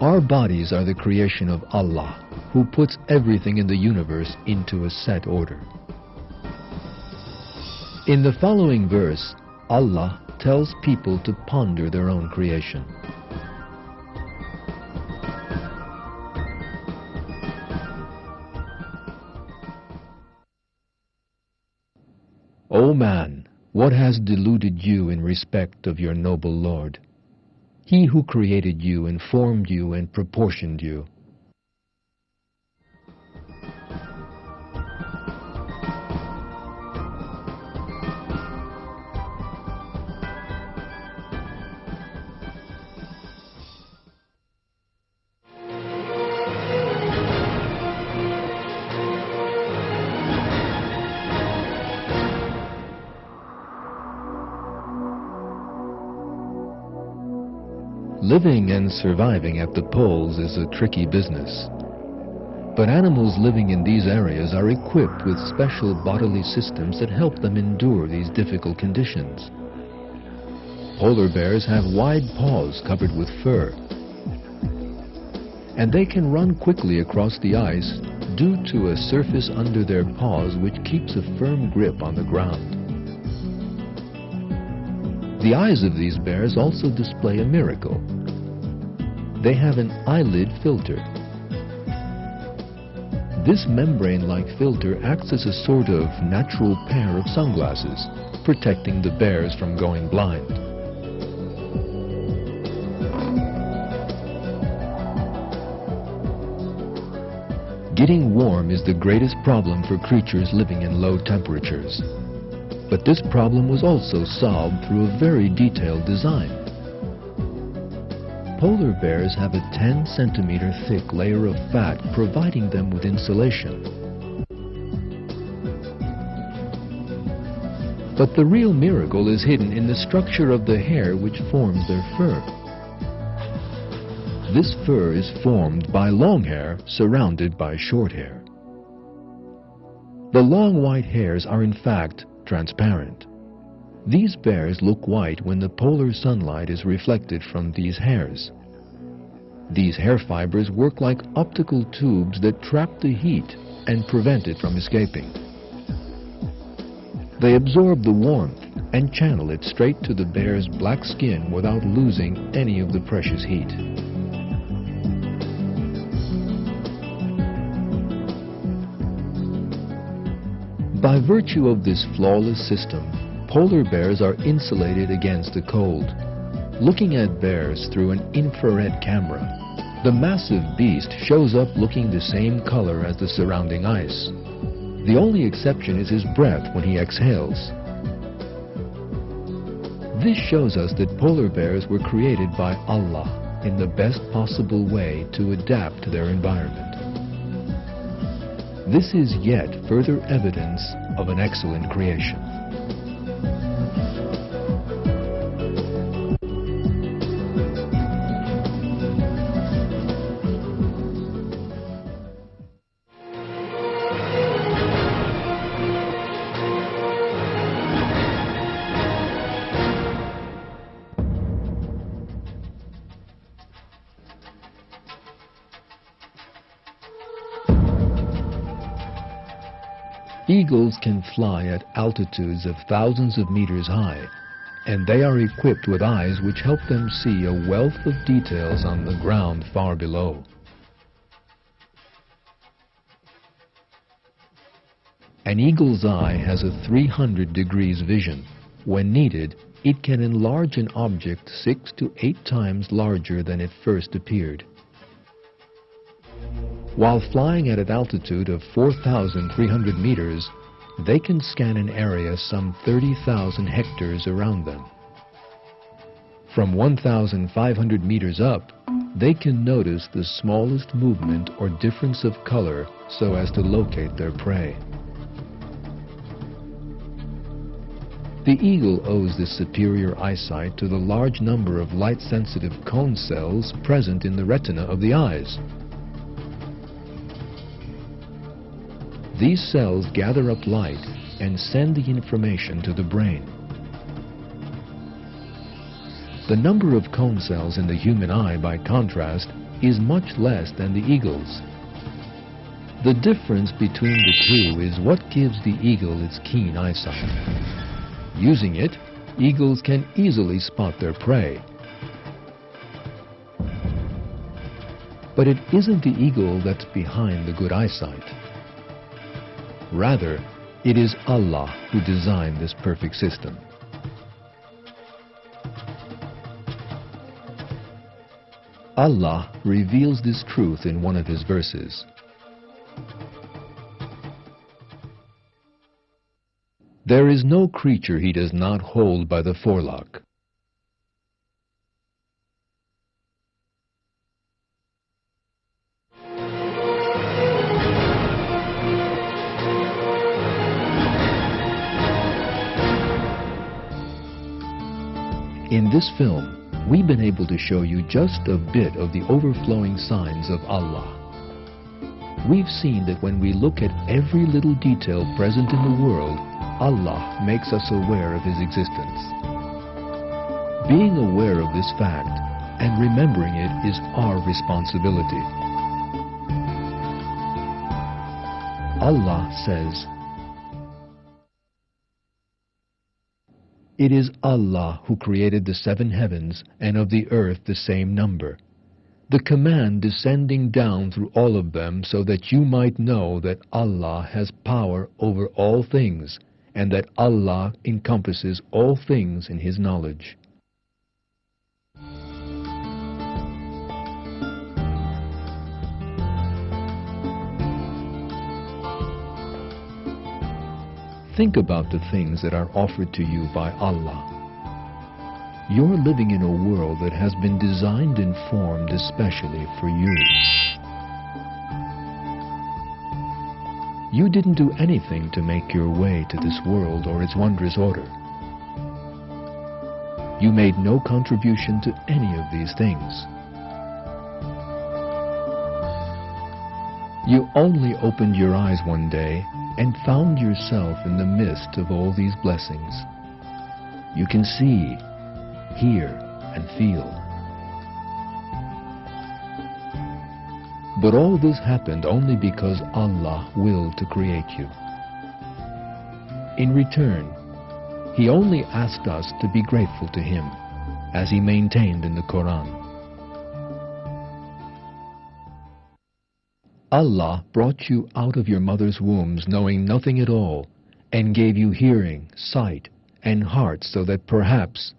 Our bodies are the creation of Allah, who puts everything in the universe into a set order. In the following verse, Allah tells people to ponder their own creation. O man, what has deluded you in respect of your noble Lord? He who created you and formed you and proportioned you. Living and surviving at the poles is a tricky business. But animals living in these areas are equipped with special bodily systems that help them endure these difficult conditions. Polar bears have wide paws covered with fur, and they can run quickly across the ice due to a surface under their paws which keeps a firm grip on the ground. The eyes of these bears also display a miracle. They have an eyelid filter. This membrane-like filter acts as a sort of natural pair of sunglasses, protecting the bears from going blind. Getting warm is the greatest problem for creatures living in low temperatures. But this problem was also solved through a very detailed design. Polar bears have a 10-centimeter thick layer of fat providing them with insulation. But the real miracle is hidden in the structure of the hair which forms their fur. This fur is formed by long hair surrounded by short hair. The long white hairs are in fact transparent. These bears look white when the polar sunlight is reflected from these hairs. These hair fibers work like optical tubes that trap the heat and prevent it from escaping. They absorb the warmth and channel it straight to the bear's black skin without losing any of the precious heat. By virtue of this flawless system, polar bears are insulated against the cold. Looking at bears through an infrared camera, the massive beast shows up looking the same color as the surrounding ice. The only exception is his breath when he exhales. This shows us that polar bears were created by Allah in the best possible way to adapt to their environment. This is yet further evidence of an excellent creation. Eagles can fly at altitudes of thousands of meters high, and they are equipped with eyes which help them see a wealth of details on the ground far below. An eagle's eye has a 300 degrees vision. When needed, it can enlarge an object 6 to 8 times larger than it first appeared. While flying at an altitude of 4,300 meters, they can scan an area some 30,000 hectares around them. From 1,500 meters up, they can notice the smallest movement or difference of color so as to locate their prey. The eagle owes this superior eyesight to the large number of light-sensitive cone cells present in the retina of the eyes. These cells gather up light and send the information to the brain. The number of cone cells in the human eye, by contrast, is much less than the eagle's. The difference between the two is what gives the eagle its keen eyesight. Using it, eagles can easily spot their prey. But it isn't the eagle that's behind the good eyesight. Rather, it is Allah who designed this perfect system. Allah reveals this truth in one of His verses. There is no creature He does not hold by the forelock. In this film, we've been able to show you just a bit of the overflowing signs of Allah. We've seen that when we look at every little detail present in the world, Allah makes us aware of His existence. Being aware of this fact and remembering it is our responsibility. Allah says, "It is Allah who created the 7 heavens and of the earth the same number, the command descending down through all of them so that you might know that Allah has power over all things and that Allah encompasses all things in His knowledge." Think about the things that are offered to you by Allah. You're living in a world that has been designed and formed especially for you. You didn't do anything to make your way to this world or its wondrous order. You made no contribution to any of these things. You only opened your eyes one day and found yourself in the midst of all these blessings. You can see, hear, and feel. But all this happened only because Allah willed to create you. In return, He only asked us to be grateful to Him, as He maintained in the Quran. Allah brought you out of your mother's wombs knowing nothing at all, and gave you hearing, sight, and heart so that perhaps